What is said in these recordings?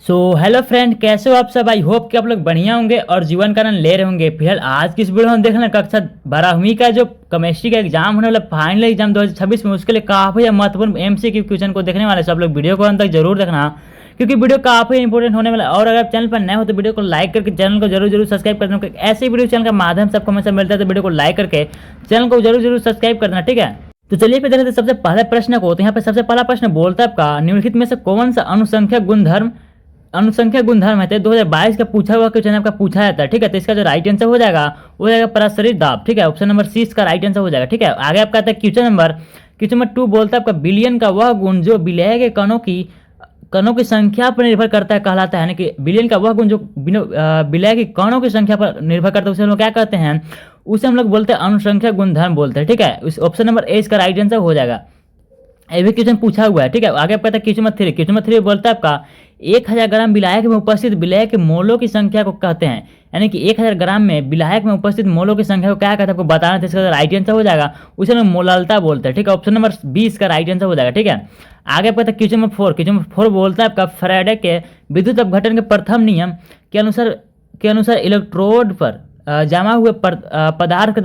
Hello friend, कैसे हो आप सब। आई होप कि आप लोग बढ़िया होंगे और जीवन का आनंद ले रहे होंगे। फिलहाल आज की इस वीडियो में देखना कक्षा 12वीं का जो केमिस्ट्री का एग्जाम होने वाला फाइनल एग्जाम 2026 में, उसके लिए काफी महत्वपूर्ण एमसीक्यू क्वेश्चन को देखने वाले सब लोग वीडियो को अंत तक जरूर देखना, क्योंकि वीडियो काफी इंपॉर्टेंट होने वाला है। और अगर आप चैनल पर नए हो तो वीडियो को लाइक करके चैनल को जरूर जरूर सब्सक्राइब कर देना। ऐसे वीडियो चैनल का माध्यम से आपको हमेशा मिलता है, तो वीडियो को लाइक करके चैनल को जरूर जरूर सब्सक्राइब कर देना, ठीक है। तो चलिए फिर देखते हैं सबसे पहले प्रश्न को। तो यहाँ पे सबसे पहला प्रश्न बोलता है आपका, निम्नलिखित में से कौन सा अनुसंख्या गुणधर्म है। तो 2022 का पूछा हुआ क्वेश्चन आपका पूछा जाता है, ठीक है। तो इसका जो राइट आंसर हो जाएगा वो जाएगा पारस्परिक दाब, ठीक है। ऑप्शन नंबर सी इसका राइट आंसर हो जाएगा, ठीक है। आगे आपका आता है क्वेश्चन नंबर 2 बोलता है आपका, बिलियन का वह गुण जो विलय के कणों की संख्या पर निर्भर करता है कहलाता है। यानी कि बिलियन का वह गुण जो विलय के कणों की संख्या पर निर्भर करता है, उसे हम लोग क्या कहते हैं, उसे हम लोग बोलते हैं अनुसंख्या गुणधर्म बोलते हैं, ठीक है। उस ऑप्शन नंबर ए इसका राइट आंसर हो जाएगा। ये भी क्वेश्चन पूछा हुआ है, ठीक है। आगे आपका क्वेश्चन नंबर 3 बोलता है आपका, 1000 ग्राम विलायक में उपस्थित विलय के मोलों की संख्या को कहते हैं। यानी कि 1000 ग्राम में विलायक में उपस्थित मोलों की संख्या को क्या कहते हैं, आपको बताना था। इसका राइट आंसर हो जाएगा, उसे हम मोलालता बोलते हैं, ठीक है। ऑप्शन नंबर 20 का राइट आंसर हो जाएगा, ठीक है। आगे आपका क्वेश्चन नंबर 4 बोलता है आपका, फैराडे के विद्युत अपघटन के प्रथम नियम के अनुसार इलेक्ट्रोड पर जमा हुए पदार्थ का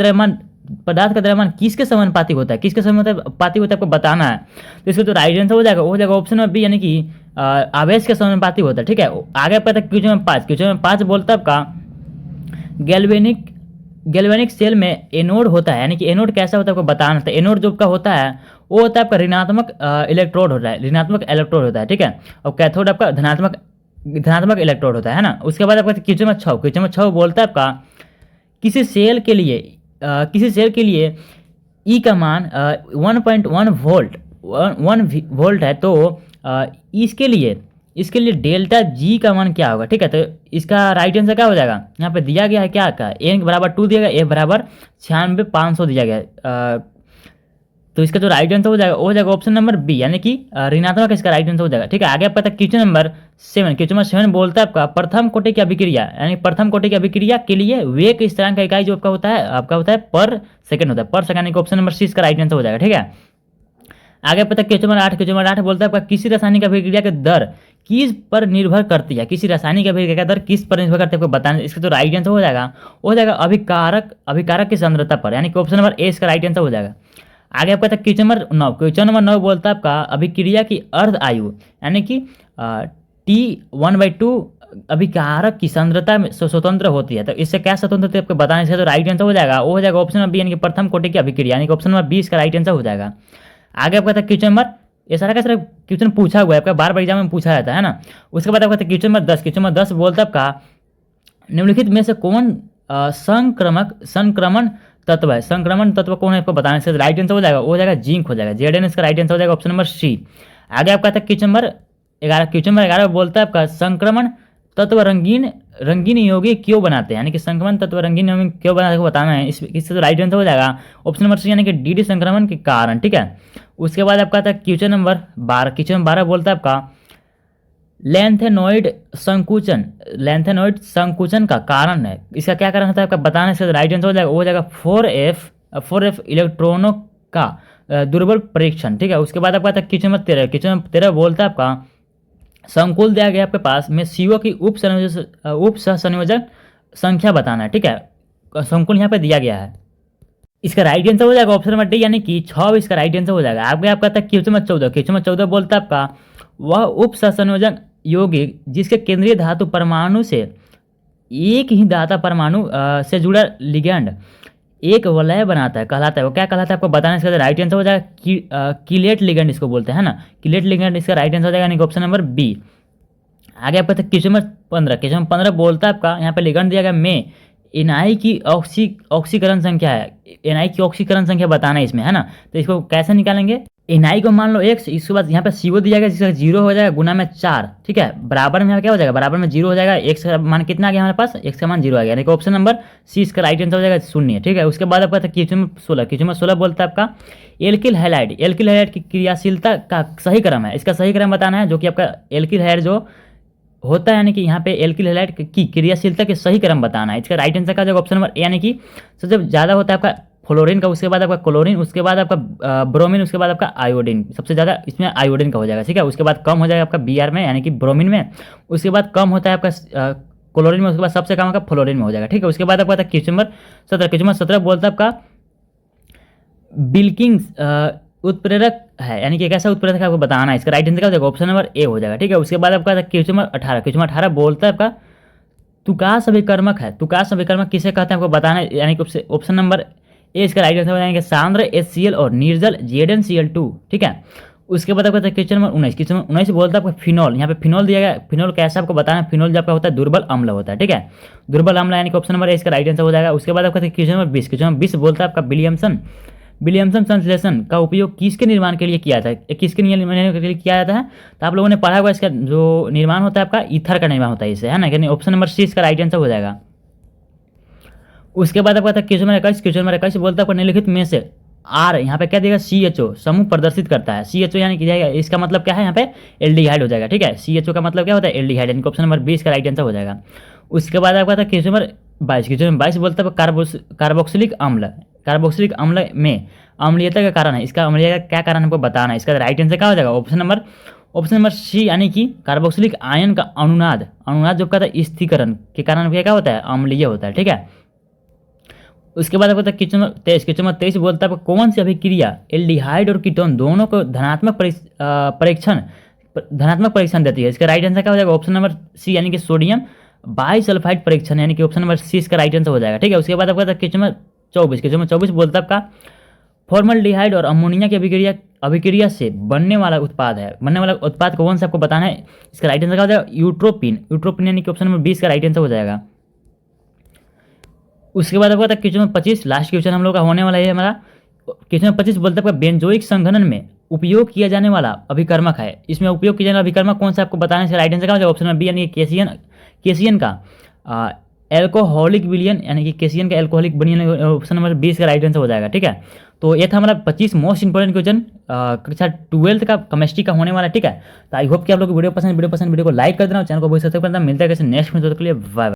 द्रव्यमान किसके समानुपाती होता है, किसके समानुपाती होता है, आपको बताना है। तो इसका तो राइट आंसर हो जाएगा ऑप्शन नंबर बी, यानी कि आवेश के समानुपाती होता है, ठीक है। आगे पता क्वेश्चन नंबर 5 बोलता है आपका, गैल्वेनिक सेल में एनोड होता है। यानी कि एनोड कैसा होता है, आपको बताना था। एनोड जो आपका होता है वो होता है आपका ऋणात्मक इलेक्ट्रोड होता है, ठीक है। और कैथोड आपका धनात्मक इलेक्ट्रोड होता है ना। उसके बाद आपका क्वेश्चन नंबर 6 बोलता है आपका, किसी सेल के लिए ई का मान 1.1 वोल्ट है, तो इसके लिए डेल्टा जी का मान क्या होगा, ठीक है। तो इसका राइट आंसर क्या हो जाएगा, यहाँ पे दिया गया है क्या का, एन बराबर 2 दिया गया, ए बराबर 96,500 दिया गया है। तो इसका जो राइट आंसर हो जाएगा ऑप्शन नंबर बी, यानी कि ऋणात्मक इसका राइट आंसर हो जाएगा, ठीक है। आगे आपका क्वेश्चन नंबर 7 बोलता है आपका, प्रथम कोटि की अभिक्रिया, यानी प्रथम कोटि की अभिक्रिया के लिए वेग स्थिरांक का इकाई जो आपका होता है पर सेकंड होता है, पर सेकंड। यानी ऑप्शन नंबर सी इसका राइट आंसर हो जाएगा, ठीक है। आगे पता क्वेश्चन नंबर 8 बोलता है आपका, किसी रासायनिक अभिक्रिया की दर किस पर निर्भर करती है, किसी रासायनिक अभिक्रिया का दर किस पर निर्भर करती है, आपको बताना। इसका तो राइट आंसर हो जाएगा अभिकारक की सांद्रता पर, यानी कि ऑप्शन नंबर ए इसका राइट आंसर हो जाएगा। आगे आपका क्वेश्चन नंबर 9 बोलता है आपका, अभिक्रिया की अर्ध आयु, यानी कि T1/2 अभिकारक की सांद्रता में स्वतंत्र होती है। तो इससे क्या स्वतंत्र होती है, आपको बताना। इसका तो राइट आंसर हो जाएगा ऑप्शन नंबर बी, यानी कि प्रथम कोटि की अभिक्रिया, यानी कि ऑप्शन नंबर 20 का राइट आंसर हो जाएगा। आगे आपका क्वेश्चन नंबर, ये सारा का सारा क्वेश्चन पूछा हुआ है आपका, बार एग्जाम में पूछा जाता है ना। उसके बाद आपका क्वेश्चन नंबर 10 बोलता है आपका, निम्नलिखित में से कौन संक्रमण तत्व कौन है, आपको बताना। इसका राइट आंसर हो जाएगा जिंक हो जाएगा, जेडन इसका राइट आंसर हो जाएगा ऑप्शन नंबर सी। आगे आपका था क्वेश्चन नंबर 11 बोलता है आपका, संक्रमण तत्व रंगीन यौगिक क्यों बनाते हैं, यानी कि संक्रमण तत्व रंगीन यौगिक क्यों बनाते हैं बताना है। इससे तो राइट आंसर हो जाएगा ऑप्शन नंबर सी, यानी कि डी संक्रमण के कारण, ठीक है। उसके बाद आपका था क्वेश्चन नंबर 12 बोलता है आपका, लेंथेनोइड संकुचन का कारण है। इसका क्या कारण होता है, आपका बताना। इसका राइट आंसर हो जाएगा 4F इलेक्ट्रॉनों का दुर्बल परीक्षण, ठीक है। उसके बाद आपका क्वेश्चन नंबर 13 बोलता है आपका, संकुल दिया गया आपके पास में CO की उप सहसंयोजक संख्या बताना है, ठीक है। संकुल यहाँ पे दिया गया है। इसका राइट आंसर हो जाएगा ऑप्शन नंबर डी, यानी कि 6 इसका राइट आंसर हो जाएगा। आगे आपका क्वेश्चन नंबर 14 बोलता है आपका, वह उप सहसंयोजक यौगिक जिसके केंद्रीय धातु परमाणु से एक ही दाता परमाणु से जुड़ा लिगैंड एक वलय बनाता है कहलाता है, वो क्या कहलाता है, आपको बताना। इसका राइट आंसर हो जाएगा किलेट लिगैंड इसको बोलते हैं ना, किलेट लिगैंड इसका राइट आंसर हो जाएगा, यानी कि ऑप्शन नंबर बी। आगे आपका क्वेश्चन नंबर 15 बोलता है आपका, यहाँ पे लिगैंड दिया गया में एनआई की ऑक्सीकरण संख्या है, एनआई की ऑक्सीकरण संख्या बताना है इसमें, है ना। तो इसको कैसे निकालेंगे, एनआई को मान लो x, इसके बाद यहाँ पे CO दिया गया जिसका 0 हो जाएगा गुना में 4, ठीक है। बराबर में यहाँ क्या हो जाएगा, बराबर में 0 हो जाएगा, x का मान कितना आ गया हमारे पास, x का मान 0 आ गया, यानी कि ऑप्शन नंबर सी इसका राइट आंसर हो जाएगा 0, ठीक है। उसके बाद आपका क्वेश्चन नंबर 16 बोलता है आपका, एल्किल हैलाइड की क्रियाशीलता का सही क्रम है, इसका सही क्रम बताना है, जो कि आपका एल्किल हैलाइड जो होता है, यानी कि यहाँ पे एल्किल हैलाइड की क्रियाशीलता के सही क्रम बताना है। इसका राइट आंसर का जो ऑप्शन नंबर ए, यानी कि सबसे ज़्यादा होता है आपका फ्लोरीन का, उसके बाद आपका क्लोरीन, उसके बाद आपका ब्रोमीन, उसके बाद आपका आयोडीन। सबसे ज़्यादा इसमें आयोडीन का हो जाएगा, ठीक है। उसके बाद कम हो जाएगा आपका Br में यानी कि ब्रोमीन में, उसके बाद कम होता है आपका क्लोरीन में, उसके बाद सबसे कम आपका फ्लोरीन में हो जाएगा, ठीक है। उसके बाद आपका क्वेश्चन नंबर 17, क्वेश्चन नंबर 17 बोलता है आपका बिल्किंग्स उत्प्रेरक है, यानी कि एक ऐसा उत्प्रेरक है आपको बताना है। इसका राइट आंसर क्या हो जाएगा? ऑप्शन नंबर ए हो जाएगा, ठीक है। उसके बाद आपका क्वेश्चन नंबर 18, क्वेश्चन नंबर 18 बोलता है आपका तुकाश अभिकर्मक है। तुकाश अभिकर्मक किसे कहते हैं आपको बताना है, यानी कि ऑप्शन नंबर ए इसका राइट आंसर हो जाएगा सांद्र HCl और निर्जल ZnCl2, ठीक है। उसके बाद आपका क्वेश्चन नंबर 19, क्वेश्चन नंबर 19 बोलता है आपका फिनॉल। यहाँ पे फिनॉल दिया गया, फिनॉल कैसा आपको बताना है? फिनॉल जो आपका होता है दुर्बल अम्ल होता है, ठीक है। दुर्बल अम्ल यानी कि ऑप्शन नंबर ए इसका राइट आंसर हो जाएगा। उसके बाद आपका क्वेश्चन नंबर 20, क्वेश्चन नंबर 20 बोलता है आपका विलियमसन संश्लेषण का उपयोग किसके निर्माण के लिए किया जाता है? किसके निर्माण के लिए किया जाता है? तो आप लोगों ने पढ़ा होगा, इसका जो निर्माण होता है आपका ईथर का निर्माण होता है इससे, है ना। यानी ऑप्शन नंबर सी इसका राइट आंसर हो जाएगा। उसके बाद आपका क्वेश्चन नंबर 21, क्वेश्चन नंबर 21 बोलता है आपको निम्नलिखित में से आर, यहाँ पे क्या देगा? CHO समूह प्रदर्शित करता है। CHO यानी कि जाएगा, इसका मतलब क्या है? यहाँ पे एल्डिहाइड हो जाएगा, ठीक है। CHO का मतलब क्या होता है? एल्डिहाइड, यानी कि ऑप्शन नंबर 20 का राइट आंसर हो जाएगा। उसके बाद आपका था क्वेश्चन नंबर 22, क्वेश्चन नंबर 22 बोलता है कार्बोक्सिलिक अम्ल। कार्बोक्सिलिक अम्ल में अम्लीयता का कारण है, इसका अम्लीयता का क्या कारण हमको बताना है। इसका राइट आंसर क्या हो जाएगा? ऑप्शन नंबर सी, यानी कि कार्बोक्सिलिक आयन का अनुनाद जो कहता है स्थिरीकरण के कारण क्या होता है? अम्लीय होता है, ठीक है। उसके बाद आपको क्वेश्चन नंबर 23, क्वेश्चन नंबर 23 बोलता है कौन सी अभिक्रिया एल्डिहाइड और कीटोन दोनों को धनात्मक परीक्षण देती है? इसका राइट आंसर क्या हो जाएगा? ऑप्शन नंबर सी, यानी कि सोडियम बाइसल्फाइड परीक्षण, यानी कि ऑप्शन नंबर सी इसका राइट आंसर हो जाएगा, ठीक है। उसके बाद आपका क्वेश्चन नंबर 24, क्वेश्चन नंबर 24 बोलता है आपका फॉर्मल्डिहाइड और अमोनिया की अभिक्रिया से बनने वाला उत्पाद कौन सा आपको बताना है। इसका राइट आंसर क्या हो जाएगा? यूट्रोपिन, यानी कि ऑप्शन नंबर 20 का राइट आंसर हो जाएगा। उसके बाद आपका क्वेश्चन नंबर 25, लास्ट क्वेश्चन हम लोग का होने वाला है हमारा। क्वेश्चन नंबर 25 बोलता है बेंजोइक संघनन में उपयोग किया जाने वाला अभिकर्मक है। इसमें उपयोग किया जाने वाला अभिकर्मक कौन सा आपको बताना है? इसका राइट आंसर क्या हो जाएगा? ऑप्शन नंबर बी, यानी कि केसियन का एल्कोहलिक विलियन, यानी कि केसियन का एल्कोहलिक विलियन, ऑप्शन नंबर 20 का राइट आंसर हो जाएगा, ठीक है। तो ये था हमारा 25 मोस्ट इंपोर्टेंट क्वेश्चन कक्षा 12 का केमिस्ट्री का होने वाला, ठीक है। तो आई होप कि आप लोग वीडियो पसंद, वीडियो को लाइक कर देना और चैनल को सब्सक्राइब करना। मिलता है कैसे नेक्स्ट वीडियो के लिए, बाय।